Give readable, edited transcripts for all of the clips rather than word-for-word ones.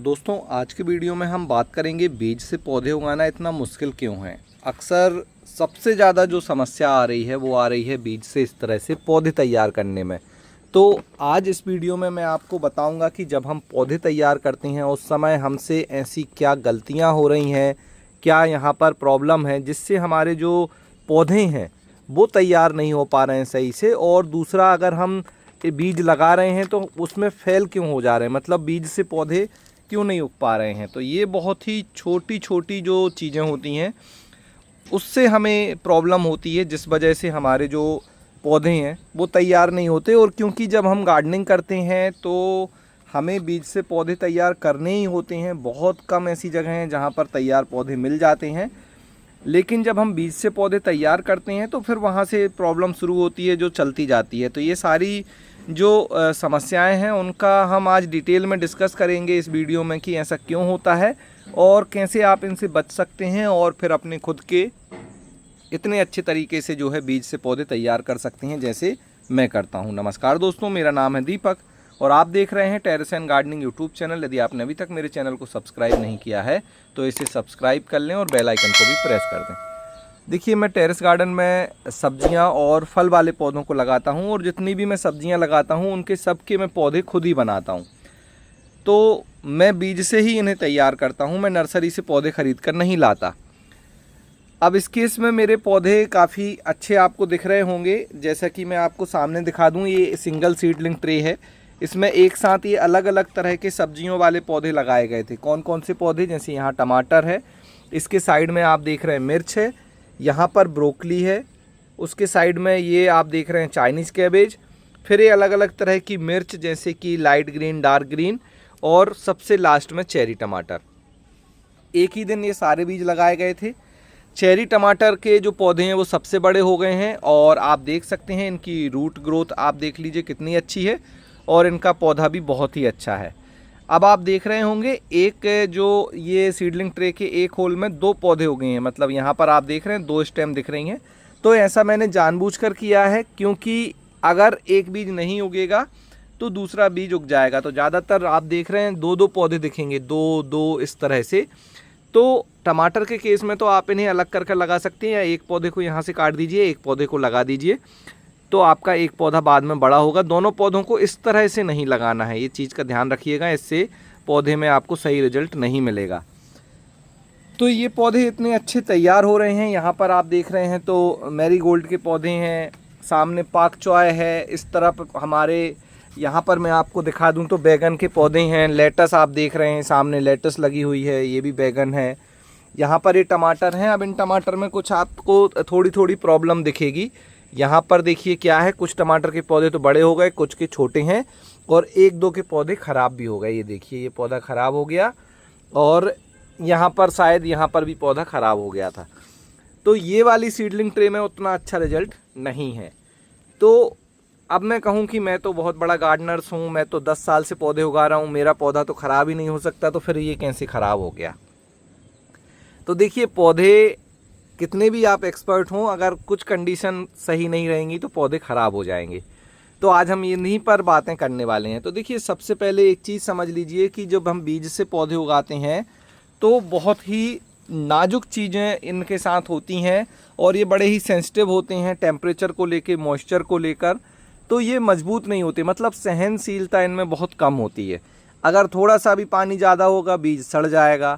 दोस्तों आज की वीडियो में हम बात करेंगे बीज से पौधे उगाना इतना मुश्किल क्यों है। अक्सर सबसे ज़्यादा जो समस्या आ रही है वो आ रही है बीज से इस तरह से पौधे तैयार करने में। तो आज इस वीडियो में मैं आपको बताऊंगा कि जब हम पौधे तैयार करते हैं उस समय हमसे ऐसी क्या गलतियां हो रही हैं, क्या यहाँ पर प्रॉब्लम है जिससे हमारे जो पौधे हैं वो तैयार नहीं हो पा रहे हैं सही से। और दूसरा, अगर हम बीज लगा रहे हैं तो उसमें फेल क्यों हो जा रहे हैं, मतलब बीज से पौधे क्यों नहीं उग पा रहे हैं। तो ये बहुत ही छोटी छोटी जो चीज़ें होती हैं उससे हमें प्रॉब्लम होती है, जिस वजह से हमारे जो पौधे हैं वो तैयार नहीं होते। और क्योंकि जब हम गार्डनिंग करते हैं तो हमें बीज से पौधे तैयार करने ही होते हैं। बहुत कम ऐसी जगह हैं जहाँ पर तैयार पौधे मिल जाते हैं, लेकिन जब हम बीज से पौधे तैयार करते हैं तो फिर वहाँ से प्रॉब्लम शुरू होती है जो चलती जाती है। तो ये सारी जो समस्याएं हैं उनका हम आज डिटेल में डिस्कस करेंगे इस वीडियो में कि ऐसा क्यों होता है और कैसे आप इनसे बच सकते हैं और फिर अपने खुद के इतने अच्छे तरीके से जो है बीज से पौधे तैयार कर सकते हैं जैसे मैं करता हूं। नमस्कार दोस्तों, मेरा नाम है दीपक और आप देख रहे हैं terrace and gardening YouTube channel. यदि आपने अभी तक मेरे चैनल को सब्सक्राइब नहीं किया है तो इसे सब्सक्राइब कर लें और बेल आइकन को भी प्रेस कर दें। देखिए, मैं टेरेस गार्डन में सब्जियां और फल वाले पौधों को लगाता हूं और जितनी भी मैं सब्जियां लगाता हूं उनके सबके मैं पौधे खुद ही बनाता हूं। तो मैं बीज से ही इन्हें तैयार करता हूं, मैं नर्सरी से पौधे खरीद कर नहीं लाता। अब इस केस में मेरे पौधे काफ़ी अच्छे आपको दिख रहे होंगे। जैसा कि मैं आपको सामने दिखा दूं, ये सिंगल सीडलिंग ट्रे है। इसमें एक साथ ये अलग अलग तरह के सब्जियों वाले पौधे लगाए गए थे। कौन कौन से पौधे, जैसे यहाँ टमाटर है, इसके साइड में आप देख रहे हैं मिर्च है, यहाँ पर ब्रोकली है, उसके साइड में ये आप देख रहे हैं चाइनीज़ कैबेज, फिर ये अलग अलग तरह की मिर्च जैसे कि लाइट ग्रीन, डार्क ग्रीन, और सबसे लास्ट में चेरी टमाटर। एक ही दिन ये सारे बीज लगाए गए थे। चेरी टमाटर के जो पौधे हैं वो सबसे बड़े हो गए हैं और आप देख सकते हैं इनकी रूट ग्रोथ आप देख लीजिए कितनी अच्छी है और इनका पौधा भी बहुत ही अच्छा है। अब आप देख रहे होंगे एक जो ये सीडलिंग ट्रे के एक होल में दो पौधे हो गए हैं, मतलब यहाँ पर आप देख रहे हैं दो स्टेम दिख रही हैं। तो ऐसा मैंने जानबूझकर किया है क्योंकि अगर एक बीज नहीं उगेगा तो दूसरा बीज उग जाएगा। तो ज़्यादातर आप देख रहे हैं दो दो पौधे दिखेंगे, दो दो इस तरह से। तो टमाटर के केस में तो आप इन्हें अलग करके लगा सकते हैं, या एक पौधे को यहाँ से काट दीजिए, एक पौधे को लगा दीजिए, तो आपका एक पौधा बाद में बड़ा होगा। दोनों पौधों को इस तरह से नहीं लगाना है, ये चीज़ का ध्यान रखिएगा, इससे पौधे में आपको सही रिजल्ट नहीं मिलेगा। तो ये पौधे इतने अच्छे तैयार हो रहे हैं। यहाँ पर आप देख रहे हैं तो मैरीगोल्ड के पौधे हैं, सामने पाक चॉय है, इस तरफ हमारे यहाँ पर मैं आपको दिखा दूँ तो बैगन के पौधे हैं, लेटस आप देख रहे हैं, सामने लेटस लगी हुई है, ये भी बैगन है। यहाँ पर ये टमाटर हैं। अब इन टमाटर में कुछ आपको थोड़ी थोड़ी प्रॉब्लम दिखेगी। यहाँ पर देखिए क्या है, कुछ टमाटर के पौधे तो बड़े हो गए, कुछ के छोटे हैं और एक दो के पौधे ख़राब भी हो गए। ये देखिए, ये पौधा ख़राब हो गया और यहाँ पर शायद यहाँ पर भी पौधा ख़राब हो गया था। तो ये वाली सीडलिंग ट्रे में उतना अच्छा रिजल्ट नहीं है। तो अब मैं कहूँ कि मैं तो बहुत बड़ा गार्डनर्स हूँ, मैं तो 10 साल से पौधे उगा रहा हूँ, मेरा पौधा तो ख़राब ही नहीं हो सकता, तो फिर ये कैसे ख़राब हो गया। तो देखिए, पौधे कितने भी आप एक्सपर्ट हों, अगर कुछ कंडीशन सही नहीं रहेंगी तो पौधे ख़राब हो जाएंगे। तो आज हम इन्हीं पर बातें करने वाले हैं। तो देखिए, सबसे पहले एक चीज़ समझ लीजिए कि जब हम बीज से पौधे उगाते हैं तो बहुत ही नाजुक चीज़ें इनके साथ होती हैं और ये बड़े ही सेंसिटिव होते हैं टेम्परेचर को लेके, मॉइस्चर को लेकर। तो ये मजबूत नहीं होते, मतलब सहनशीलता इनमें बहुत कम होती है। अगर थोड़ा सा भी पानी ज़्यादा होगा बीज सड़ जाएगा,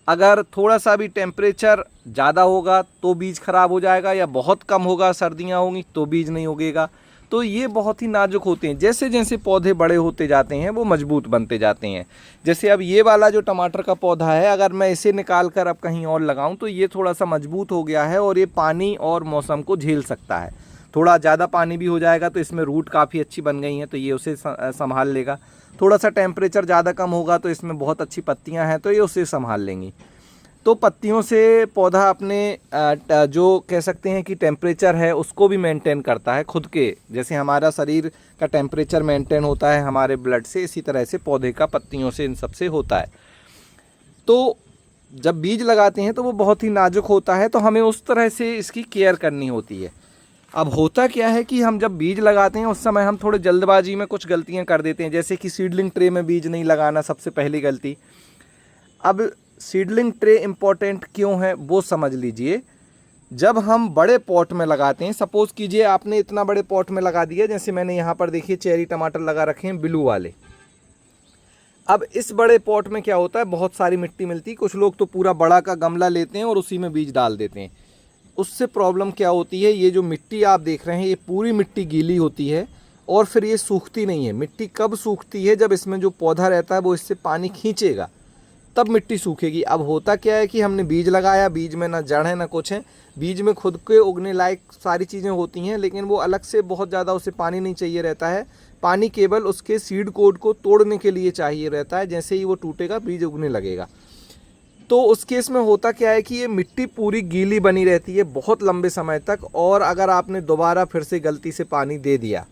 अगर थोड़ा सा भी टेम्परेचर ज़्यादा होगा तो बीज ख़राब हो जाएगा, या बहुत कम होगा, सर्दियाँ होंगी तो बीज नहीं उगेगा। तो ये बहुत ही नाजुक होते हैं। जैसे जैसे पौधे बड़े होते जाते हैं वो मजबूत बनते जाते हैं। जैसे अब ये वाला जो टमाटर का पौधा है, अगर मैं इसे निकाल कर अब कहीं और लगाऊं तो ये थोड़ा सा मजबूत हो गया है और ये पानी और मौसम को झेल सकता है। थोड़ा ज़्यादा पानी भी हो जाएगा तो इसमें रूट काफ़ी अच्छी बन गई हैं, तो ये उसे संभाल लेगा। थोड़ा सा टेम्परेचर ज़्यादा कम होगा तो इसमें बहुत अच्छी पत्तियां हैं तो ये उसे संभाल लेंगी। तो पत्तियों से पौधा अपने जो कह सकते हैं कि टेम्परेचर है उसको भी मेंटेन करता है खुद के, जैसे हमारा शरीर का टेम्परेचर मेंटेन होता है हमारे ब्लड से, इसी तरह से पौधे का पत्तियों से इन सब से होता है। तो जब बीज लगाते हैं तो वो बहुत ही नाजुक होता है, तो हमें उस तरह से इसकी केयर करनी होती है। अब होता क्या है कि हम जब बीज लगाते हैं उस समय हम थोड़े जल्दबाजी में कुछ गलतियां कर देते हैं, जैसे कि सीडलिंग ट्रे में बीज नहीं लगाना, सबसे पहली गलती। अब सीडलिंग ट्रे इम्पोर्टेंट क्यों है वो समझ लीजिए। जब हम बड़े पॉट में लगाते हैं, सपोज़ कीजिए आपने इतना बड़े पॉट में लगा दिया, जैसे मैंने यहाँ पर देखिए चेरी टमाटर लगा रखे हैं ब्लू वाले। अब इस बड़े पॉट में क्या होता है, बहुत सारी मिट्टी मिलती है, कुछ लोग तो पूरा बड़ा का गमला लेते हैं और उसी में बीज डाल देते हैं। उससे प्रॉब्लम क्या होती है, ये जो मिट्टी आप देख रहे हैं ये पूरी मिट्टी गीली होती है और फिर ये सूखती नहीं है। मिट्टी कब सूखती है, जब इसमें जो पौधा रहता है वो इससे पानी खींचेगा, तब मिट्टी सूखेगी। अब होता क्या है कि हमने बीज लगाया, बीज में ना जड़ है ना कुछ है, बीज में खुद के उगने लायक सारी चीज़ें होती हैं, लेकिन वो अलग से बहुत ज़्यादा उसे पानी नहीं चाहिए रहता है। पानी केवल उसके सीड कोड को तोड़ने के लिए चाहिए रहता है। जैसे ही वो टूटेगा बीज उगने लगेगा। तो उस केस में होता क्या है कि ये मिट्टी पूरी गीली बनी रहती है बहुत लंबे समय तक, और अगर आपने दोबारा फिर से गलती से पानी दे दिया,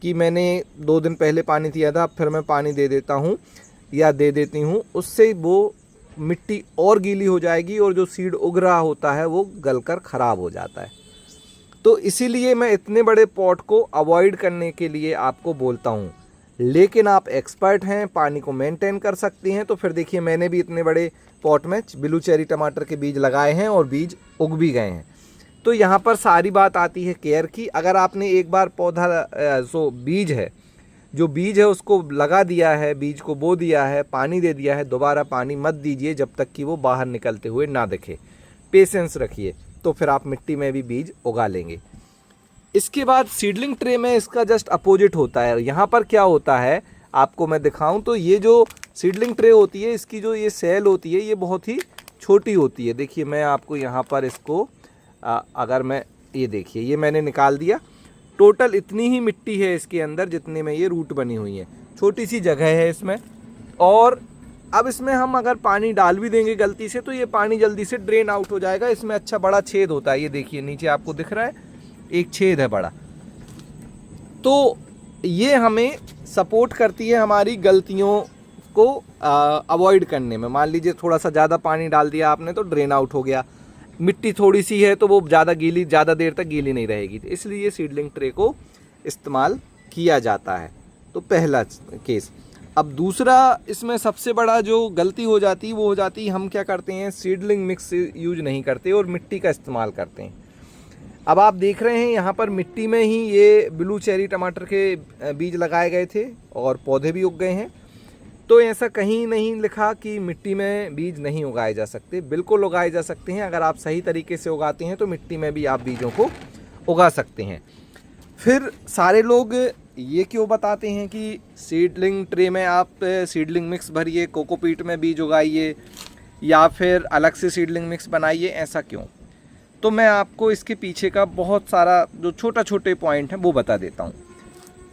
कि मैंने 2 दिन पहले पानी दिया था, फिर मैं पानी दे देता हूँ या दे देती हूँ, उससे वो मिट्टी और गीली हो जाएगी और जो सीड उग रहा होता है वो गलकर ख़राब हो जाता है। तो इसीलिए मैं इतने बड़े पॉट को अवॉइड करने के लिए आपको बोलता हूँ। लेकिन आप एक्सपर्ट हैं, पानी को मेंटेन कर सकती हैं, तो फिर देखिए मैंने भी इतने बड़े पॉट में ब्लू चेरी टमाटर के बीज लगाए हैं और बीज उग भी गए हैं। तो यहाँ पर सारी बात आती है केयर की। अगर आपने एक बार पौधा बीज है, जो बीज है उसको लगा दिया है, बीज को बो दिया है, पानी दे दिया है, दोबारा पानी मत दीजिए जब तक कि वो बाहर निकलते हुए ना दिखे। पेशेंस रखिए, तो फिर आप मिट्टी में भी बीज उगा लेंगे। इसके बाद सीडलिंग ट्रे में इसका जस्ट अपोजिट होता है। यहाँ पर क्या होता है आपको मैं दिखाऊं तो ये जो सीडलिंग ट्रे होती है, इसकी जो ये सेल होती है ये बहुत ही छोटी होती है। देखिए मैं आपको यहाँ पर इसको अगर मैं ये देखिए, ये मैंने निकाल दिया, टोटल इतनी ही मिट्टी है इसके अंदर जितने में ये रूट बनी हुई है, छोटी सी जगह है इसमें। और अब इसमें हम अगर पानी डाल भी देंगे गलती से तो ये पानी जल्दी से ड्रेन आउट हो जाएगा। इसमें अच्छा बड़ा छेद होता है, ये देखिए नीचे आपको दिख रहा है एक छेद है बड़ा। तो ये हमें सपोर्ट करती है हमारी गलतियों को अवॉइड करने में। मान लीजिए थोड़ा सा ज़्यादा पानी डाल दिया आपने तो ड्रेन आउट हो गया, मिट्टी थोड़ी सी है तो वो ज़्यादा देर तक गीली नहीं रहेगी, तो इसलिए सीडलिंग ट्रे को इस्तेमाल किया जाता है। तो पहला केस। अब दूसरा, इसमें सबसे बड़ा जो गलती हो जाती है वो हो जाती है हम क्या करते हैं, सीडलिंग मिक्स यूज नहीं करते और मिट्टी का इस्तेमाल करते हैं। अब आप देख रहे हैं यहाँ पर मिट्टी में ही ये ब्लू चेरी टमाटर के बीज लगाए गए थे और पौधे भी उग गए हैं। तो ऐसा कहीं नहीं लिखा कि मिट्टी में बीज नहीं उगाए जा सकते, बिल्कुल उगाए जा सकते हैं। अगर आप सही तरीके से उगाते हैं तो मिट्टी में भी आप बीजों को उगा सकते हैं। फिर सारे लोग ये क्यों बताते हैं कि सीडलिंग ट्रे में आप सीडलिंग मिक्स भरिए, कोकोपीट में बीज उगाइए या फिर अलग से सीडलिंग मिक्स बनाइए, ऐसा क्यों? तो मैं आपको इसके पीछे का बहुत सारा जो छोटे पॉइंट है वो बता देता हूँ।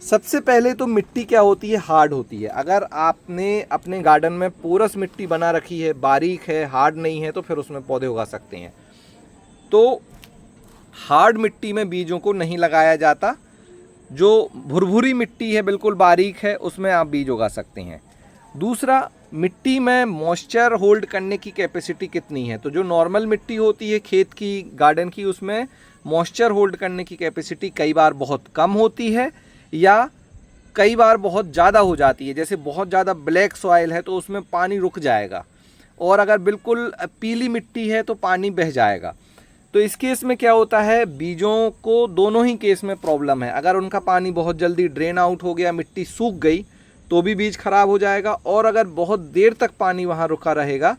सबसे पहले तो मिट्टी क्या होती है, हार्ड होती है। अगर आपने अपने गार्डन में पोरस मिट्टी बना रखी है, बारीक है, हार्ड नहीं है, तो फिर उसमें पौधे उगा सकते हैं। तो हार्ड मिट्टी में बीजों को नहीं लगाया जाता। जो भुरभुरी मिट्टी है, बिल्कुल बारीक है, उसमें आप बीज उगा सकते हैं। दूसरा, मिट्टी में मॉइस्चर होल्ड करने की कैपेसिटी कितनी है। तो जो नॉर्मल मिट्टी होती है खेत की, गार्डन की, उसमें मॉइस्चर होल्ड करने की कैपेसिटी कई बार बहुत कम होती है या कई बार बहुत ज़्यादा हो जाती है। जैसे बहुत ज़्यादा ब्लैक सॉइल है तो उसमें पानी रुक जाएगा, और अगर बिल्कुल पीली मिट्टी है तो पानी बह जाएगा। तो इस केस में क्या होता है, बीजों को दोनों ही केस में प्रॉब्लम है। अगर उनका पानी बहुत जल्दी ड्रेन आउट हो गया, मिट्टी सूख गई, तो भी बीज खराब हो जाएगा, और अगर बहुत देर तक पानी वहाँ रुका रहेगा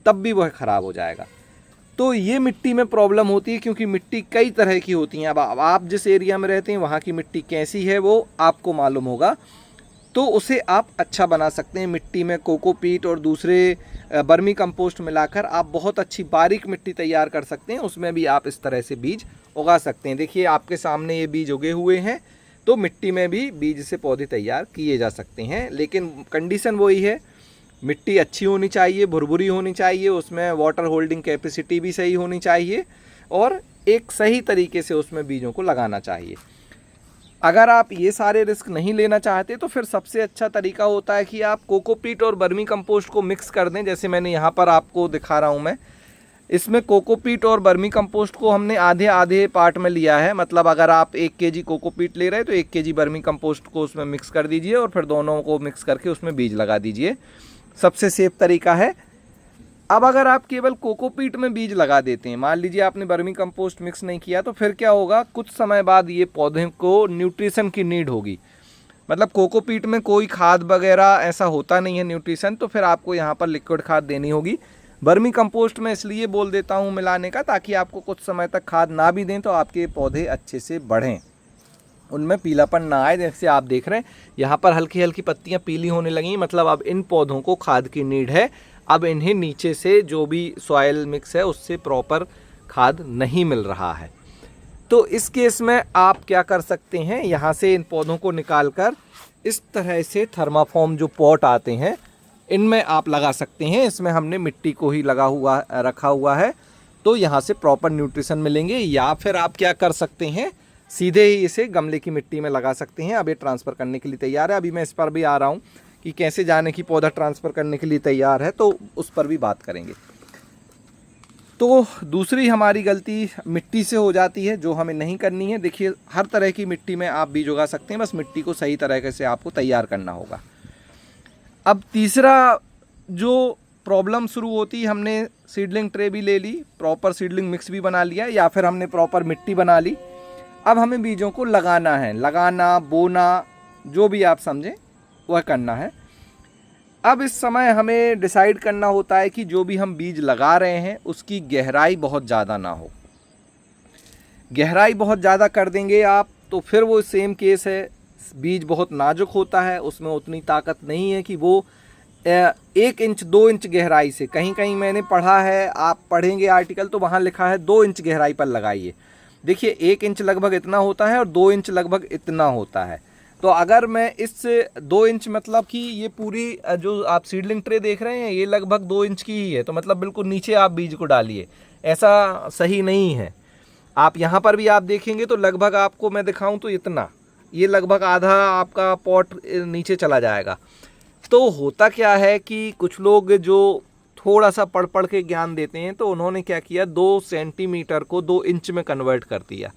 तब भी वह खराब हो जाएगा। तो ये मिट्टी में प्रॉब्लम होती है, क्योंकि मिट्टी कई तरह की होती हैं। अब आप जिस एरिया में रहते हैं वहाँ की मिट्टी कैसी है वो आपको मालूम होगा, तो उसे आप अच्छा बना सकते हैं। मिट्टी में कोकोपीट और दूसरे बर्मी कंपोस्ट मिलाकर आप बहुत अच्छी बारीक मिट्टी तैयार कर सकते हैं। उसमें भी आप इस तरह से बीज उगा सकते हैं। देखिए आपके सामने ये बीज उगे हुए हैं, तो मिट्टी में भी बीज से पौधे तैयार किए जा सकते हैं। लेकिन कंडीशन वही है, मिट्टी अच्छी होनी चाहिए, भुरभुरी होनी चाहिए, उसमें वाटर होल्डिंग कैपेसिटी भी सही होनी चाहिए, और एक सही तरीके से उसमें बीजों को लगाना चाहिए। अगर आप ये सारे रिस्क नहीं लेना चाहते तो फिर सबसे अच्छा तरीका होता है कि आप कोकोपीट और बर्मी कंपोस्ट को मिक्स कर दें। जैसे मैंने यहाँ पर आपको दिखा रहा हूँ मैं, इसमें कोकोपीट और वर्मी कंपोस्ट को हमने आधे आधे पार्ट में लिया है। मतलब अगर आप 1 केजी कोकोपीट ले रहे हैं तो 1 केजी वर्मी कंपोस्ट को उसमें मिक्स कर दीजिए और फिर दोनों को मिक्स करके उसमें बीज लगा दीजिए। सबसे सेफ तरीका है। अब अगर आप केवल कोकोपीट में बीज लगा देते हैं, मान लीजिए आपने वर्मी कंपोस्ट मिक्स नहीं किया, तो फिर क्या होगा, कुछ समय बाद ये पौधे को न्यूट्रिशन की नीड होगी। मतलब कोकोपीट में कोई खाद वगैरह ऐसा होता नहीं है न्यूट्रिशन, तो फिर आपको यहाँ पर लिक्विड खाद देनी होगी। वर्मी कंपोस्ट में इसलिए बोल देता हूँ मिलाने का, ताकि आपको कुछ समय तक खाद ना भी दें तो आपके पौधे अच्छे से बढ़ें, उनमें पीलापन ना आए। जैसे आप देख रहे हैं यहाँ पर हल्की हल्की पत्तियाँ पीली होने लगी, मतलब अब इन पौधों को खाद की नीड है। अब इन्हें नीचे से जो भी सॉइल मिक्स है उससे प्रॉपर खाद नहीं मिल रहा है। तो इस केस में आप क्या कर सकते हैं, यहाँ से इन पौधों को निकालकर इस तरह से थर्माफॉर्म जो पॉट आते हैं इनमें आप लगा सकते हैं। इसमें हमने मिट्टी को ही रखा हुआ है, तो यहाँ से प्रॉपर न्यूट्रिशन मिलेंगे। या फिर आप क्या कर सकते हैं, सीधे ही इसे गमले की मिट्टी में लगा सकते हैं। अब ये ट्रांसफ़र करने के लिए तैयार है। अभी मैं इस पर भी आ रहा हूँ कि कैसे जाने की पौधा ट्रांसफ़र करने के लिए तैयार है, तो उस पर भी बात करेंगे। तो दूसरी हमारी गलती मिट्टी से हो जाती है, जो हमें नहीं करनी है। देखिए हर तरह की मिट्टी में आप बीज उगा सकते हैं, बस मिट्टी को सही तरीके से आपको तैयार करना होगा। अब तीसरा जो प्रॉब्लम शुरू होती है, हमने सीडलिंग ट्रे भी ले ली, प्रॉपर सीडलिंग मिक्स भी बना लिया, या फिर हमने प्रॉपर मिट्टी बना ली। अब हमें बीजों को लगाना है, लगाना बोना जो भी आप समझें वह करना है। अब इस समय हमें डिसाइड करना होता है कि जो भी हम बीज लगा रहे हैं उसकी गहराई बहुत ज़्यादा ना हो। गहराई बहुत ज़्यादा कर देंगे आप तो फिर वो सेम केस है, बीज बहुत नाजुक होता है, उसमें उतनी ताकत नहीं है कि वो 1 इंच 2 इंच गहराई से, कहीं कहीं मैंने पढ़ा है, आप पढ़ेंगे आर्टिकल तो वहाँ लिखा है 2 इंच गहराई पर लगाइए। देखिए 1 इंच लगभग इतना होता है और 2 इंच लगभग इतना होता है। तो अगर मैं इस 2 इंच, मतलब कि ये पूरी जो आप सीडलिंग ट्रे देख रहे हैं ये लगभग 2 इंच की ही है, तो मतलब बिल्कुल नीचे आप बीज को डालिए, ऐसा सही नहीं है। आप यहाँ पर भी आप देखेंगे तो लगभग आपको मैं दिखाऊं तो इतना, ये लगभग आधा आपका पॉट नीचे चला जाएगा। तो होता क्या है कि कुछ लोग जो थोड़ा सा पढ़ पढ़ के ज्ञान देते हैं, तो उन्होंने क्या किया, 2 सेंटीमीटर को 2 इंच में कन्वर्ट कर दिया।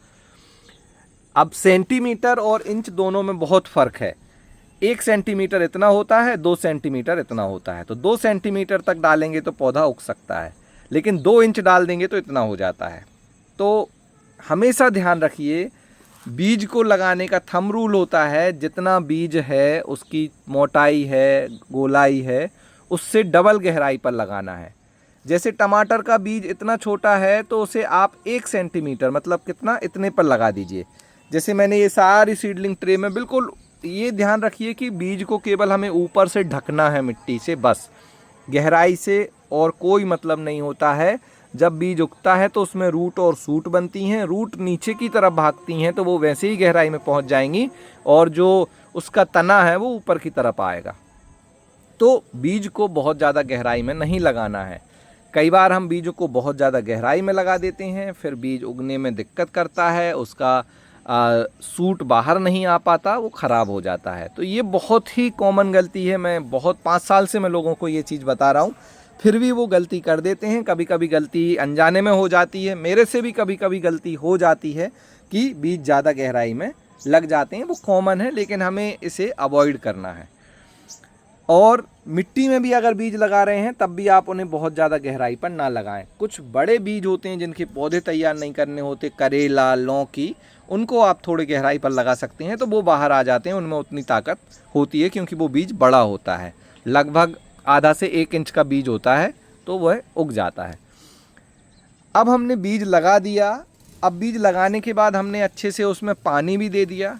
अब सेंटीमीटर और इंच दोनों में बहुत फ़र्क है। 1 सेंटीमीटर इतना होता है, 2 सेंटीमीटर इतना होता है। तो 2 सेंटीमीटर तक डालेंगे तो पौधा उग सकता है, लेकिन 2 इंच डाल देंगे तो इतना हो जाता है। तो हमेशा ध्यान रखिए, बीज को लगाने का थंब रूल होता है, जितना बीज है उसकी मोटाई है, गोलाई है, उससे डबल गहराई पर लगाना है। जैसे टमाटर का बीज इतना छोटा है तो उसे आप 1 सेंटीमीटर, मतलब कितना, इतने पर लगा दीजिए। जैसे मैंने ये सारी सीडलिंग ट्रे में, बिल्कुल ये ध्यान रखिए कि बीज को केवल हमें ऊपर से ढकना है मिट्टी से, बस गहराई से और कोई मतलब नहीं होता है। जब बीज उगता है तो उसमें रूट और सूट बनती हैं, रूट नीचे की तरफ भागती हैं तो वो वैसे ही गहराई में पहुंच जाएंगी, और जो उसका तना है वो ऊपर की तरफ आएगा। तो बीज को बहुत ज़्यादा गहराई में नहीं लगाना है। कई बार हम बीजों को बहुत ज़्यादा गहराई में लगा देते हैं, फिर बीज उगने में दिक्कत करता है, उसका सूट बाहर नहीं आ पाता, वो ख़राब हो जाता है। तो ये बहुत ही कॉमन गलती है। मैं 5 साल से मैं लोगों को ये चीज़ बता रहा हूँ, फिर भी वो गलती कर देते हैं। कभी कभी गलती अनजाने में हो जाती है, मेरे से भी कभी कभी गलती हो जाती है कि बीज ज़्यादा गहराई में लग जाते हैं। वो कॉमन है, लेकिन हमें इसे अवॉइड करना है। और मिट्टी में भी अगर बीज लगा रहे हैं तब भी आप उन्हें बहुत ज़्यादा गहराई पर ना लगाएं। कुछ बड़े बीज होते हैं जिनके पौधे तैयार नहीं करने होते, करेला, लौकी, उनको आप थोड़ी गहराई पर लगा सकते हैं तो वो बाहर आ जाते हैं, उनमें उतनी ताकत होती है क्योंकि वो बीज बड़ा होता है, लगभग आधा से 1 इंच का बीज होता है, तो वह उग जाता है। अब हमने बीज लगा दिया। अब बीज लगाने के बाद हमने अच्छे से उसमें पानी भी दे दिया।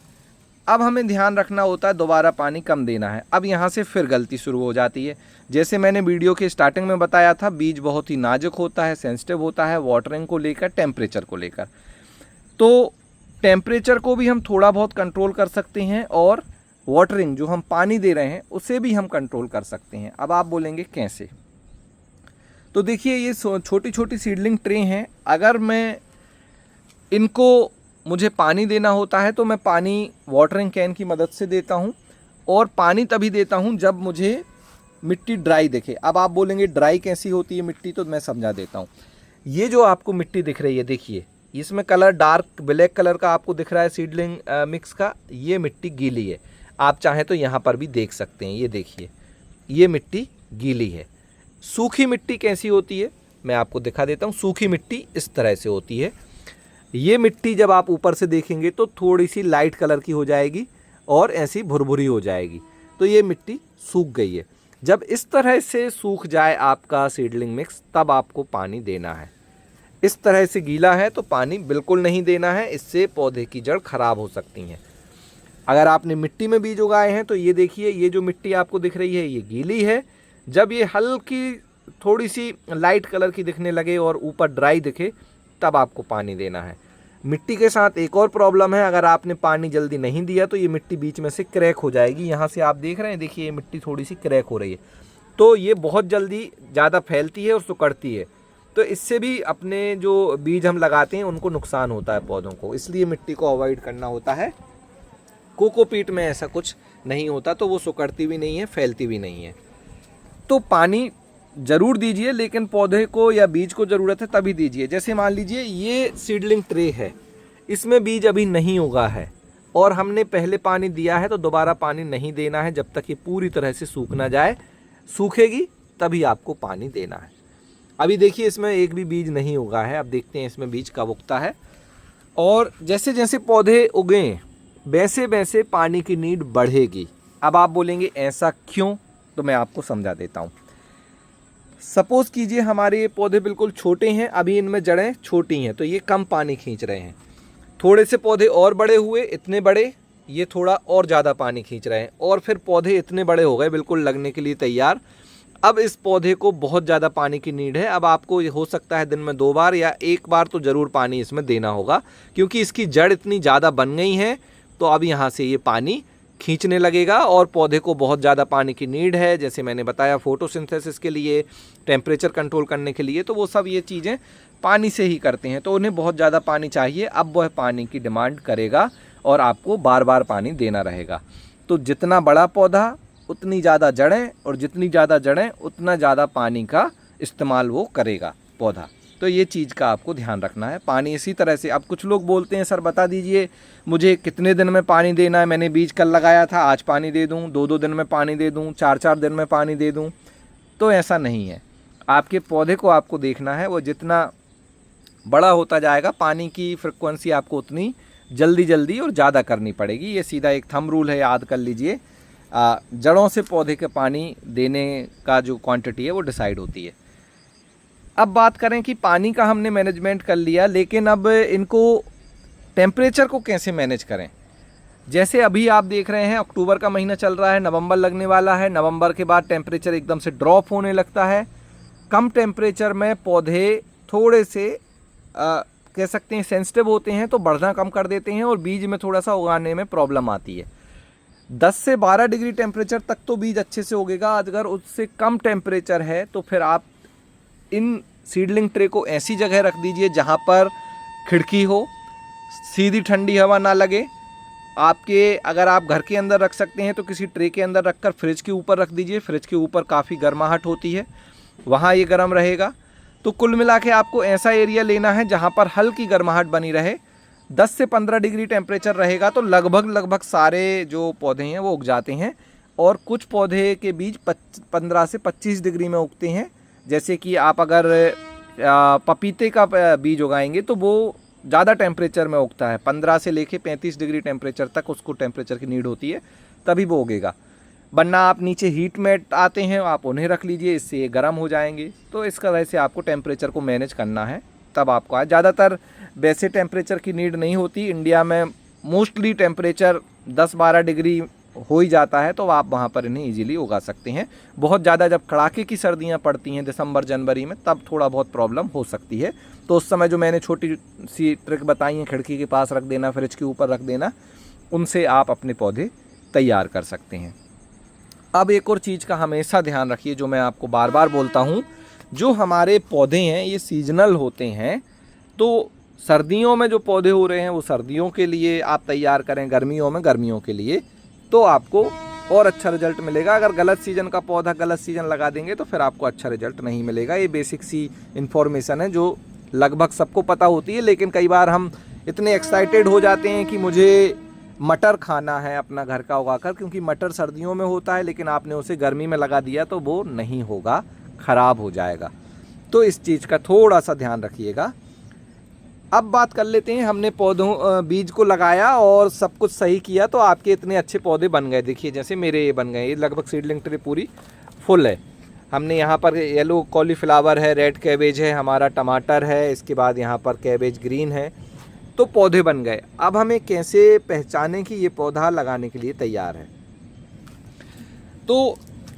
अब हमें ध्यान रखना होता है दोबारा पानी कम देना है। अब यहाँ से फिर गलती शुरू हो जाती है। जैसे मैंने वीडियो के स्टार्टिंग में बताया था, बीज बहुत ही नाजुक होता है, सेंसिटिव होता है वाटरिंग को लेकर, टेम्परेचर को लेकर। तो टेम्परेचर को भी हम थोड़ा बहुत कंट्रोल कर सकते हैं और वाटरिंग जो हम पानी दे रहे हैं उसे भी हम कंट्रोल कर सकते हैं। अब आप बोलेंगे कैसे? तो देखिए ये छोटी छोटी सीडलिंग ट्रे हैं। अगर मैं इनको, मुझे पानी देना होता है तो मैं पानी वाटरिंग कैन की मदद से देता हूँ, और पानी तभी देता हूँ जब मुझे मिट्टी ड्राई दिखे। अब आप बोलेंगे ड्राई कैसी होती है मिट्टी, तो मैं समझा देता हूँ। ये जो आपको मिट्टी दिख रही है, देखिए इसमें कलर डार्क ब्लैक कलर का आपको दिख रहा है सीडलिंग मिक्स का, ये मिट्टी गीली है। आप चाहें तो यहाँ पर भी देख सकते हैं, ये देखिए ये मिट्टी गीली है। सूखी मिट्टी कैसी होती है मैं आपको दिखा देता हूँ। सूखी मिट्टी इस तरह से होती है। ये मिट्टी जब आप ऊपर से देखेंगे तो थोड़ी सी लाइट कलर की हो जाएगी और ऐसी भुरभुरी हो जाएगी, तो ये मिट्टी सूख गई है। जब इस तरह से सूख जाए आपका सीडलिंग मिक्स, तब आपको पानी देना है। इस तरह से गीला है तो पानी बिल्कुल नहीं देना है, इससे पौधे की जड़ खराब हो सकती हैं। अगर आपने मिट्टी में बीज उगाए हैं तो ये देखिए, ये जो मिट्टी आपको दिख रही है ये गीली है। जब ये हल्की थोड़ी सी लाइट कलर की दिखने लगे और ऊपर ड्राई दिखे, तब आपको पानी देना है। मिट्टी के साथ एक और प्रॉब्लम है, अगर आपने पानी जल्दी नहीं दिया तो ये मिट्टी बीच में से क्रैक हो जाएगी। यहाँ से आप देख रहे हैं, देखिए ये मिट्टी थोड़ी सी क्रैक हो रही है, तो ये बहुत जल्दी ज़्यादा फैलती है और सिकुड़ती है। तो इससे भी अपने जो बीज हम लगाते हैं उनको नुकसान होता है पौधों को, इसलिए मिट्टी को अवॉइड करना होता है। कोकोपीट में ऐसा कुछ नहीं होता, तो वो सिकुड़ती भी नहीं है, फैलती भी नहीं है। तो पानी ज़रूर दीजिए, लेकिन पौधे को या बीज को ज़रूरत है तभी दीजिए। जैसे मान लीजिए ये सीडलिंग ट्रे है, इसमें बीज अभी नहीं उगा है और हमने पहले पानी दिया है, तो दोबारा पानी नहीं देना है जब तक ये पूरी तरह से सूख ना जाए। सूखेगी तभी आपको पानी देना है। अभी देखिए इसमें एक भी बीज नहीं उगा है, अब देखते हैं इसमें बीज कब उगता है। और जैसे जैसे पौधे उगें वैसे वैसे पानी की नीड बढ़ेगी। अब आप बोलेंगे ऐसा क्यों, तो मैं आपको समझा देता हूँ। सपोज़ कीजिए हमारे ये पौधे बिल्कुल छोटे हैं, अभी इनमें जड़ें छोटी हैं, तो ये कम पानी खींच रहे हैं। थोड़े से पौधे और बड़े हुए, इतने बड़े, ये थोड़ा और ज़्यादा पानी खींच रहे हैं, और फिर पौधे इतने बड़े हो गए बिल्कुल लगने के लिए तैयार। अब इस पौधे को बहुत ज़्यादा पानी की नीड है। अब आपको ये हो सकता है दिन में 2 बार या 1 बार तो ज़रूर पानी इसमें देना होगा, क्योंकि इसकी जड़ इतनी ज़्यादा बन गई है। तो अब यहाँ से ये पानी खींचने लगेगा और पौधे को बहुत ज़्यादा पानी की नीड है। जैसे मैंने बताया फोटोसिंथेसिस के लिए, टेम्परेचर कंट्रोल करने के लिए, तो वो सब ये चीज़ें पानी से ही करते हैं, तो उन्हें बहुत ज़्यादा पानी चाहिए। अब वह पानी की डिमांड करेगा और आपको बार बार पानी देना रहेगा। तो जितना बड़ा पौधा उतनी ज़्यादा जड़ें, और जितनी ज़्यादा जड़ें उतना ज़्यादा पानी का इस्तेमाल वो करेगा पौधा। तो ये चीज़ का आपको ध्यान रखना है। पानी इसी तरह से, अब कुछ लोग बोलते हैं सर बता दीजिए मुझे कितने दिन में पानी देना है, मैंने बीज कल लगाया था, आज पानी दे दूं, 2-2 दिन में पानी दे दूं, 4-4 दिन में पानी दे दूं। तो ऐसा नहीं है। आपके पौधे को आपको देखना है, वो जितना बड़ा होता जाएगा पानी की फ्रिक्वेंसी आपको उतनी जल्दी जल्दी और ज़्यादा करनी पड़ेगी। ये सीधा एक थंब रूल है, याद कर लीजिए। जड़ों से पौधे के पानी देने का जो क्वांटिटी है वो डिसाइड होती है। अब बात करें कि पानी का हमने मैनेजमेंट कर लिया, लेकिन अब इनको टेम्परेचर को कैसे मैनेज करें। जैसे अभी आप देख रहे हैं अक्टूबर का महीना चल रहा है, नवंबर लगने वाला है। नवंबर के बाद टेम्परेचर एकदम से ड्रॉप होने लगता है। कम टेम्परेचर में पौधे थोड़े से कह सकते हैं सेंसिटिव होते हैं, तो बढ़ना कम कर देते हैं और बीज में थोड़ा सा उगाने में प्रॉब्लम आती है। 10 से 12 डिग्री टेम्परेचर तक तो बीज अच्छे से उगेगा। अगर उससे कम टेम्परेचर है तो फिर आप इन सीडलिंग ट्रे को ऐसी जगह रख दीजिए जहाँ पर खिड़की हो, सीधी ठंडी हवा ना लगे। आपके अगर आप घर के अंदर रख सकते हैं तो किसी ट्रे के अंदर रखकर फ्रिज के ऊपर रख दीजिए। फ्रिज के ऊपर काफ़ी गर्माहट होती है, वहाँ ये गर्म रहेगा। तो कुल मिला के आपको ऐसा एरिया लेना है जहाँ पर हल्की गर्माहट बनी रहे। 10 से 15 डिग्री टेम्परेचर रहेगा तो लगभग सारे जो पौधे हैं वो उग जाते हैं। और कुछ पौधे के बीज 15 से 25 डिग्री में उगते हैं। जैसे कि आप अगर पपीते का बीज उगाएंगे तो वो ज़्यादा टेम्परेचर में उगता है, 15 से लेके 35 डिग्री टेम्परेचर तक उसको टेम्परेचर की नीड होती है, तभी वो उगेगा। वरना आप नीचे हीट मैट आते हैं, आप उन्हें रख लीजिए, इससे ये गर्म हो जाएंगे। तो इस तरह से आपको टेम्परेचर को मैनेज करना है, तब आपको ज़्यादातर वैसे टेम्परेचर की नीड नहीं होती। इंडिया में मोस्टली टेम्परेचर 10-12 डिग्री हो ही जाता है, तो आप वहाँ पर इन्हें इजीली उगा सकते हैं। बहुत ज़्यादा जब कड़ाके की सर्दियाँ पड़ती हैं दिसंबर जनवरी में, तब थोड़ा बहुत प्रॉब्लम हो सकती है। तो उस समय जो मैंने छोटी सी ट्रिक बताई है, खिड़की के पास रख देना, फ्रिज के ऊपर रख देना, उनसे आप अपने पौधे तैयार कर सकते हैं। अब एक और चीज़ का हमेशा ध्यान रखिए, जो मैं आपको बार बार बोलता हूँ, जो हमारे पौधे हैं ये सीजनल होते हैं। तो सर्दियों में जो पौधे हो रहे हैं वो सर्दियों के लिए आप तैयार करें, गर्मियों में गर्मियों के लिए, तो आपको और अच्छा रिजल्ट मिलेगा। अगर गलत सीज़न का पौधा गलत सीज़न लगा देंगे तो फिर आपको अच्छा रिजल्ट नहीं मिलेगा। ये बेसिक सी इन्फॉर्मेशन है जो लगभग सबको पता होती है, लेकिन कई बार हम इतने एक्साइटेड हो जाते हैं कि मुझे मटर खाना है अपना घर का उगाकर, क्योंकि मटर सर्दियों में होता है, लेकिन आपने उसे गर्मी में लगा दिया तो वो नहीं होगा, ख़राब हो जाएगा। तो इस चीज़ का थोड़ा सा ध्यान रखिएगा। अब बात कर लेते हैं, हमने पौधों बीज को लगाया और सब कुछ सही किया तो आपके इतने अच्छे पौधे बन गए। देखिए जैसे मेरे ये बन गए, ये लगभग सीडलिंग ट्रे पूरी फुल है। हमने यहाँ पर येलो कॉलीफ्लावर है, रेड कैबेज है, हमारा टमाटर है, इसके बाद यहाँ पर कैबेज ग्रीन है, तो पौधे बन गए। अब हमें कैसे पहचानें कि ये पौधा लगाने के लिए तैयार है? तो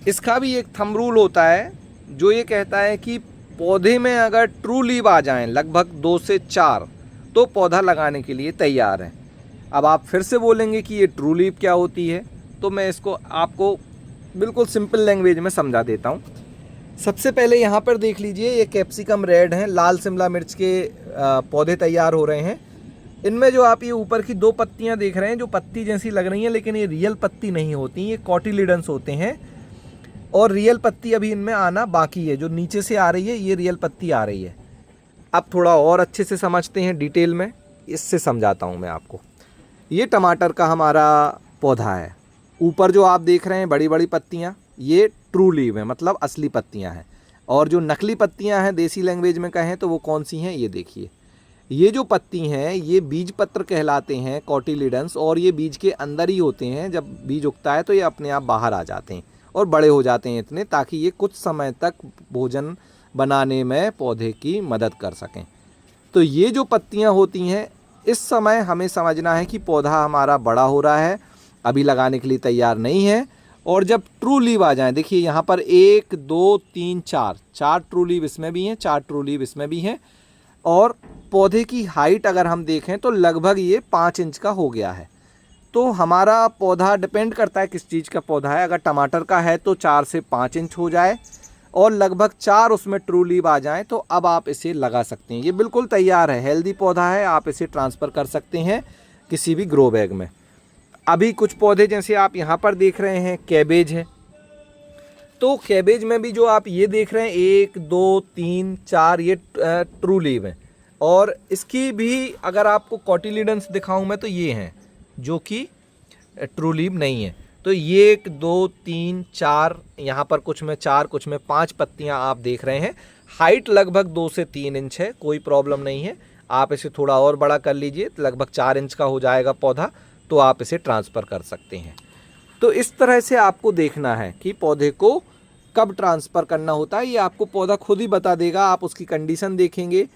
इसका भी एक थंब रूल होता है जो ये कहता है कि पौधे में अगर ट्रू लीव आ जाएं लगभग 2 से 4 तो पौधा लगाने के लिए तैयार है। अब आप फिर से बोलेंगे कि ये ट्रू लीव क्या होती है, तो मैं इसको आपको बिल्कुल सिंपल लैंग्वेज में समझा देता हूँ। सबसे पहले यहाँ पर देख लीजिए, ये कैप्सिकम रेड हैं, लाल शिमला मिर्च के पौधे तैयार हो रहे हैं। इनमें जो आप ये ऊपर की 2 पत्तियाँ देख रहे हैं जो पत्ती जैसी लग रही हैं, लेकिन ये रियल पत्ती नहीं होती, ये कॉटिलिडन्स होते हैं और रियल पत्ती अभी इनमें आना बाकी है। जो नीचे से आ रही है ये रियल पत्ती आ रही है। अब थोड़ा और अच्छे से समझते हैं डिटेल में, इससे समझाता हूँ मैं आपको। ये टमाटर का हमारा पौधा है, ऊपर जो आप देख रहे हैं बड़ी बड़ी पत्तियाँ, ये ट्रू लीव है, मतलब असली पत्तियाँ हैं। और जो नकली पत्तियाँ हैं देसी लैंग्वेज में कहें तो वो कौन सी हैं, ये देखिए। ये जो पत्ती हैं ये बीज पत्र कहलाते हैं, कॉटिलिडन्स, और ये बीज के अंदर ही होते हैं। जब बीज उगता है तो ये अपने आप बाहर आ जाते हैं और बड़े हो जाते हैं इतने, ताकि ये कुछ समय तक भोजन बनाने में पौधे की मदद कर सकें। तो ये जो पत्तियां होती हैं, इस समय हमें समझना है कि पौधा हमारा बड़ा हो रहा है, अभी लगाने के लिए तैयार नहीं है। और जब ट्रू लीव आ जाएं, देखिए यहाँ पर 1 2 3 4 ट्रू लीव इसमें भी हैं, 4 ट्रू लीव इसमें भी हैं। और पौधे की हाइट अगर हम देखें तो लगभग ये 5 इंच का हो गया है। तो हमारा पौधा डिपेंड करता है किस चीज़ का पौधा है। अगर टमाटर का है तो 4 से 5 इंच हो जाए और लगभग 4 उसमें ट्रू लीव आ जाएं तो अब आप इसे लगा सकते हैं। ये बिल्कुल तैयार है, हेल्दी पौधा है, आप इसे ट्रांसफ़र कर सकते हैं किसी भी ग्रो बैग में। अभी कुछ पौधे जैसे आप यहाँ पर देख रहे हैं कैबेज है, तो कैबेज में भी जो आप ये देख रहे हैं 1 2 3 4 ये ट्रू लीव है। और इसकी भी अगर आपको कॉटिलिडन्स दिखाऊं मैं तो ये हैं जो कि ट्रू लीव नहीं है। तो ये 1 2 3 4 यहाँ पर कुछ में 4 कुछ में 5 पत्तियाँ आप देख रहे हैं। हाइट लगभग 2 से 3 इंच है, कोई प्रॉब्लम नहीं है। आप इसे थोड़ा और बड़ा कर लीजिए, लगभग 4 इंच का हो जाएगा पौधा, तो आप इसे ट्रांसफ़र कर सकते हैं। तो इस तरह से आपको देखना है कि पौधे को कब ट्रांसफ़र करना होता है, ये आपको पौधा खुद ही बता देगा। आप उसकी कंडीशन देखेंगे,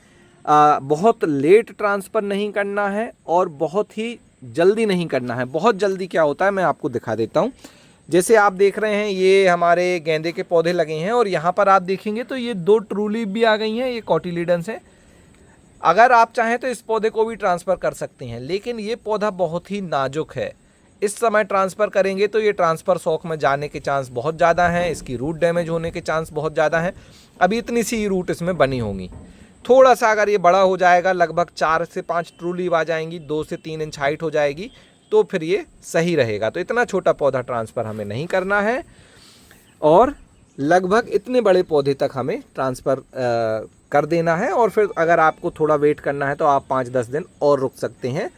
बहुत लेट ट्रांसफ़र नहीं करना है और बहुत ही जल्दी नहीं करना है। बहुत जल्दी क्या होता है मैं आपको दिखा देता हूँ। जैसे आप देख रहे हैं ये हमारे गेंदे के पौधे लगे हैं और यहाँ पर आप देखेंगे तो ये 2 ट्रू लीव भी आ गई हैं, ये कॉटिलिडन्स है। अगर आप चाहें तो इस पौधे को भी ट्रांसफ़र कर सकते हैं, लेकिन ये पौधा बहुत ही नाजुक है। इस समय ट्रांसफ़र करेंगे तो ये ट्रांसफ़र शॉक में जाने के चांस बहुत ज़्यादा हैं, इसकी रूट डैमेज होने के चांस बहुत ज़्यादा हैं। अभी इतनी सी रूट इसमें बनी होंगी, थोड़ा सा अगर ये बड़ा हो जाएगा, लगभग 4 से 5 ट्रू लीव आ जाएंगी, 2 से 3 इंच हाइट हो जाएगी, तो फिर ये सही रहेगा। तो इतना छोटा पौधा ट्रांसफ़र हमें नहीं करना है और लगभग इतने बड़े पौधे तक हमें ट्रांसफ़र कर देना है। और फिर अगर आपको थोड़ा वेट करना है तो आप 5-10 दिन और रुक सकते हैं,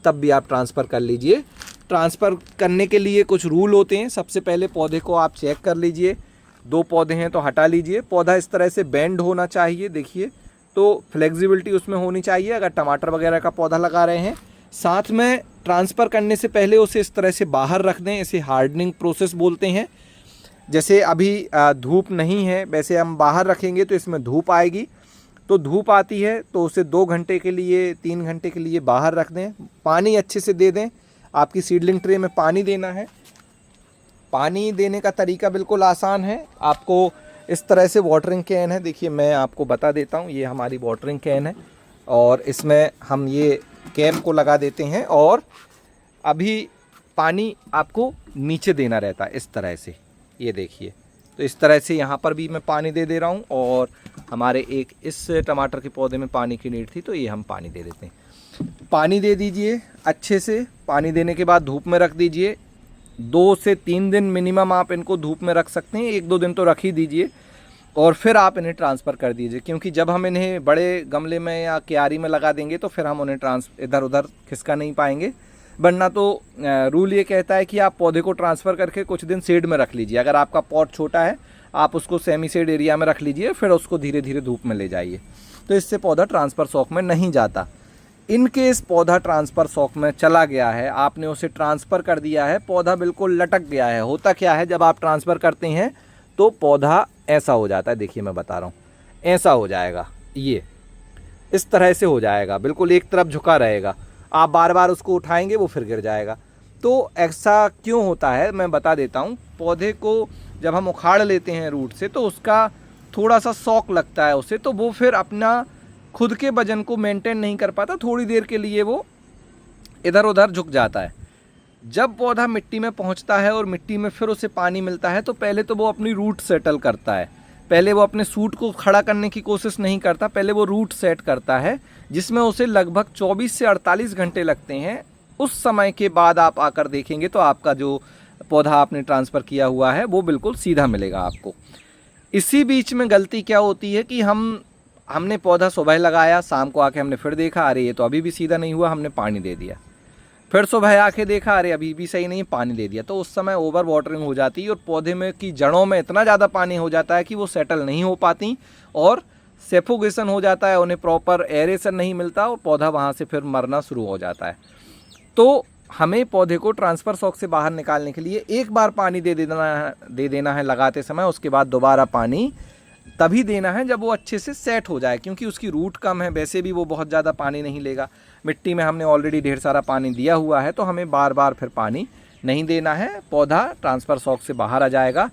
तब भी आप ट्रांसफ़र कर लीजिए। ट्रांसफ़र करने के लिए कुछ रूल होते हैं। सबसे पहले पौधे को आप चेक कर लीजिए, 2 पौधे हैं तो हटा लीजिए। पौधा इस तरह से बेंड होना चाहिए, देखिए, तो फ्लेक्सिबिलिटी उसमें होनी चाहिए अगर टमाटर वगैरह का पौधा लगा रहे हैं। साथ में ट्रांसफ़र करने से पहले उसे इस तरह से बाहर रख दें, इसे हार्डनिंग प्रोसेस बोलते हैं। जैसे अभी धूप नहीं है, वैसे हम बाहर रखेंगे तो इसमें धूप आएगी, तो धूप आती है तो उसे 2 घंटे के लिए 3 घंटे के लिए बाहर रख दें। पानी अच्छे से दे दें, आपकी सीडलिंग ट्रे में पानी देना है। पानी देने का तरीका बिल्कुल आसान है। आपको इस तरह से वाटरिंग कैन है, देखिए मैं आपको बता देता हूँ, ये हमारी वाटरिंग कैन है और इसमें हम ये कैप को लगा देते हैं और अभी पानी आपको नीचे देना रहता है इस तरह से, ये देखिए। तो इस तरह से यहाँ पर भी मैं पानी दे रहा हूँ और हमारे एक इस टमाटर के पौधे में पानी की नीड थी तो ये हम पानी दे देते हैं। पानी दे दीजिए अच्छे से। पानी देने के बाद धूप में रख दीजिए। 2 से 3 दिन मिनिमम आप इनको धूप में रख सकते हैं, 1-2 दिन तो रख ही दीजिए। और फिर आप इन्हें ट्रांसफ़र कर दीजिए, क्योंकि जब हम इन्हें बड़े गमले में या क्यारी में लगा देंगे तो फिर हम उन्हें इधर उधर खिसका नहीं पाएंगे। वरना तो रूल ये कहता है कि आप पौधे को ट्रांसफ़र करके कुछ दिन शेड में रख लीजिए। अगर आपका पॉट छोटा है आप उसको सेमी शेड एरिया में रख लीजिए, फिर उसको धीरे धीरे धूप में ले जाइए, तो इससे पौधा ट्रांसफ़र शॉक में नहीं जाता। इन केस पौधा ट्रांसफ़र शॉक में चला गया है, आपने उसे ट्रांसफ़र कर दिया है, पौधा बिल्कुल लटक गया है, होता क्या है जब आप ट्रांसफ़र करते हैं तो पौधा ऐसा हो जाता है, देखिए मैं बता रहा हूँ, ऐसा हो जाएगा, ये इस तरह से हो जाएगा, बिल्कुल एक तरफ झुका रहेगा। आप बार बार उसको उठाएंगे वो फिर गिर जाएगा। तो ऐसा क्यों होता है मैं बता देता हूँ। पौधे को जब हम उखाड़ लेते हैं रूट से तो उसका थोड़ा सा शॉक लगता है उसे, तो वो फिर अपना खुद के वजन को मेंटेन नहीं कर पाता, थोड़ी देर के लिए वो इधर उधर झुक जाता है। जब पौधा मिट्टी में पहुंचता है और मिट्टी में फिर उसे पानी मिलता है तो पहले तो वो अपनी रूट सेटल करता है, पहले वो अपने सूट को खड़ा करने की कोशिश नहीं करता, पहले वो रूट सेट करता है, जिसमें उसे लगभग 24 से 48 घंटे लगते हैं। उस समय के बाद आप आकर देखेंगे तो आपका जो पौधा आपने ट्रांसफ़र किया हुआ है वो बिल्कुल सीधा मिलेगा आपको। इसी बीच में गलती क्या होती है कि हमने पौधा सुबह लगाया, शाम को आके हमने फिर देखा अरे ये तो अभी भी सीधा नहीं हुआ, हमने पानी दे दिया। फिर सुबह आके देखा अरे अभी भी सही नहीं, पानी दे दिया। तो उस समय ओवर वाटरिंग हो जाती है और पौधे में की जड़ों में इतना ज़्यादा पानी हो जाता है कि वो सेटल नहीं हो पाती और सेफोगेशन हो जाता है, उन्हें प्रॉपर एरेशन नहीं मिलता और पौधा वहाँ से फिर मरना शुरू हो जाता है। तो हमें पौधे को ट्रांसफ़र शॉक से बाहर निकालने के लिए एक बार पानी दे देना है लगाते समय, उसके बाद दोबारा पानी तभी देना है जब वो अच्छे से सेट हो जाए, क्योंकि उसकी रूट कम है, वैसे भी वो बहुत ज़्यादा पानी नहीं लेगा। मिट्टी में हमने ऑलरेडी ढेर सारा पानी दिया हुआ है तो हमें बार बार फिर पानी नहीं देना है, पौधा ट्रांसफ़र शॉक से बाहर आ जाएगा।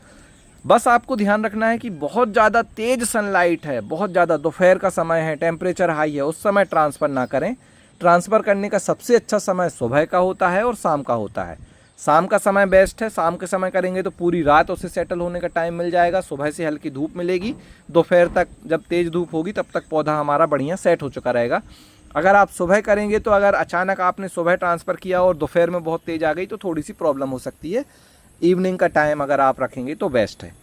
बस आपको ध्यान रखना है कि बहुत ज़्यादा तेज़ सनलाइट है, बहुत ज़्यादा दोपहर का समय है, टेम्परेचर हाई है, उस समय ट्रांसफ़र ना करें। ट्रांसफ़र करने का सबसे अच्छा समय सुबह का होता है और शाम का होता है। शाम का समय बेस्ट है, शाम के समय करेंगे तो पूरी रात उसे सेटल होने का टाइम मिल जाएगा, सुबह से हल्की धूप मिलेगी, दोपहर तक जब तेज़ धूप होगी तब तक पौधा हमारा बढ़िया सेट हो चुका रहेगा। अगर आप सुबह करेंगे तो अगर अचानक आपने सुबह ट्रांसफ़र किया और दोपहर में बहुत तेज़ आ गई तो थोड़ी सी प्रॉब्लम हो सकती है। इवनिंग का टाइम अगर आप रखेंगे तो बेस्ट है।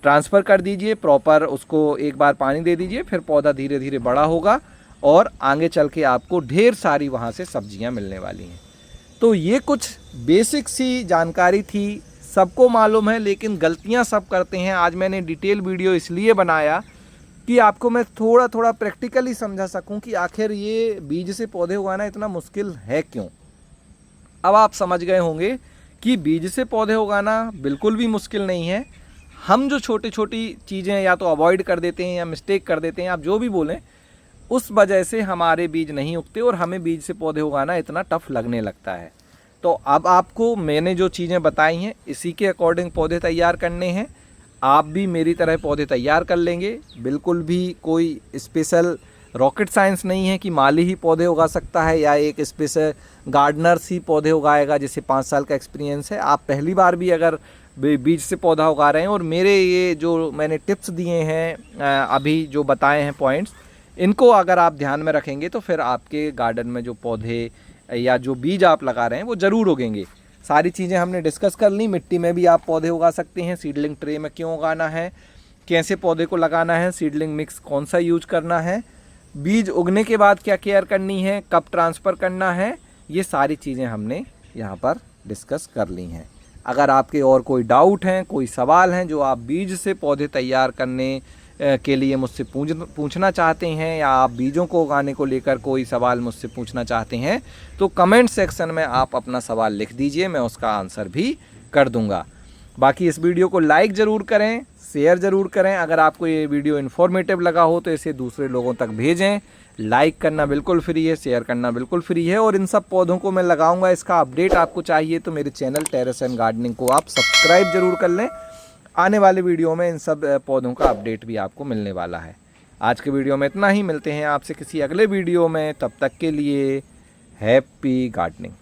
ट्रांसफ़र कर दीजिए प्रॉपर, उसको एक बार पानी दे दीजिए, फिर पौधा धीरे धीरे बड़ा होगा और आगे चल के आपको ढेर सारी वहाँ से सब्जियाँ मिलने वाली हैं। तो ये कुछ बेसिक सी जानकारी थी, सबको मालूम है लेकिन गलतियाँ सब करते हैं। आज मैंने डिटेल वीडियो इसलिए बनाया कि आपको मैं थोड़ा थोड़ा प्रैक्टिकली समझा सकूं कि आखिर ये बीज से पौधे उगाना इतना मुश्किल है क्यों। अब आप समझ गए होंगे कि बीज से पौधे उगाना बिल्कुल भी मुश्किल नहीं है। हम जो छोटी छोटी चीज़ें या तो अवॉइड कर देते हैं या मिस्टेक कर देते हैं, आप जो भी बोलें, उस वजह से हमारे बीज नहीं उगते और हमें बीज से पौधे उगाना इतना टफ लगने लगता है। तो अब आपको मैंने जो चीज़ें बताई हैं इसी के अकॉर्डिंग पौधे तैयार करने हैं। आप भी मेरी तरह पौधे तैयार कर लेंगे। बिल्कुल भी कोई स्पेशल रॉकेट साइंस नहीं है कि माली ही पौधे उगा सकता है या एक स्पेशल गार्डनर्स ही पौधे उगाएगा जिसे 5 साल का एक्सपीरियंस है। आप पहली बार भी अगर बीज से पौधा उगा रहे हैं और मेरे ये जो मैंने टिप्स दिए हैं अभी जो बताए हैं पॉइंट्स, इनको अगर आप ध्यान में रखेंगे तो फिर आपके गार्डन में जो पौधे या जो बीज आप लगा रहे हैं वो ज़रूर उगेंगे। सारी चीज़ें हमने डिस्कस कर ली। मिट्टी में भी आप पौधे उगा सकते हैं, सीडलिंग ट्रे में क्यों उगाना है, कैसे पौधे को लगाना है, सीडलिंग मिक्स कौन सा यूज करना है, बीज उगने के बाद क्या केयर करनी है, कब ट्रांसफ़र करना है, ये सारी चीज़ें हमने यहाँ पर डिस्कस कर ली हैं। अगर आपके और कोई डाउट हैं, कोई सवाल हैं जो आप बीज से पौधे तैयार करने के लिए मुझसे पूछना चाहते हैं या आप बीजों को उगाने को लेकर कोई सवाल मुझसे पूछना चाहते हैं तो कमेंट सेक्शन में आप अपना सवाल लिख दीजिए, मैं उसका आंसर भी कर दूंगा। बाकी इस वीडियो को लाइक ज़रूर करें, शेयर ज़रूर करें। अगर आपको ये वीडियो इन्फॉर्मेटिव लगा हो तो इसे दूसरे लोगों तक भेजें। लाइक करना बिल्कुल फ्री है, शेयर करना बिल्कुल फ्री है। और इन सब पौधों को मैं लगाऊंगा, इसका अपडेट आपको चाहिए तो मेरे चैनल टेरेस एंड गार्डनिंग को आप सब्सक्राइब ज़रूर कर लें। आने वाले वीडियो में इन सब पौधों का अपडेट भी आपको मिलने वाला है। आज के वीडियो में इतना ही, मिलते हैं आपसे किसी अगले वीडियो में, तब तक के लिए हैप्पी गार्डनिंग।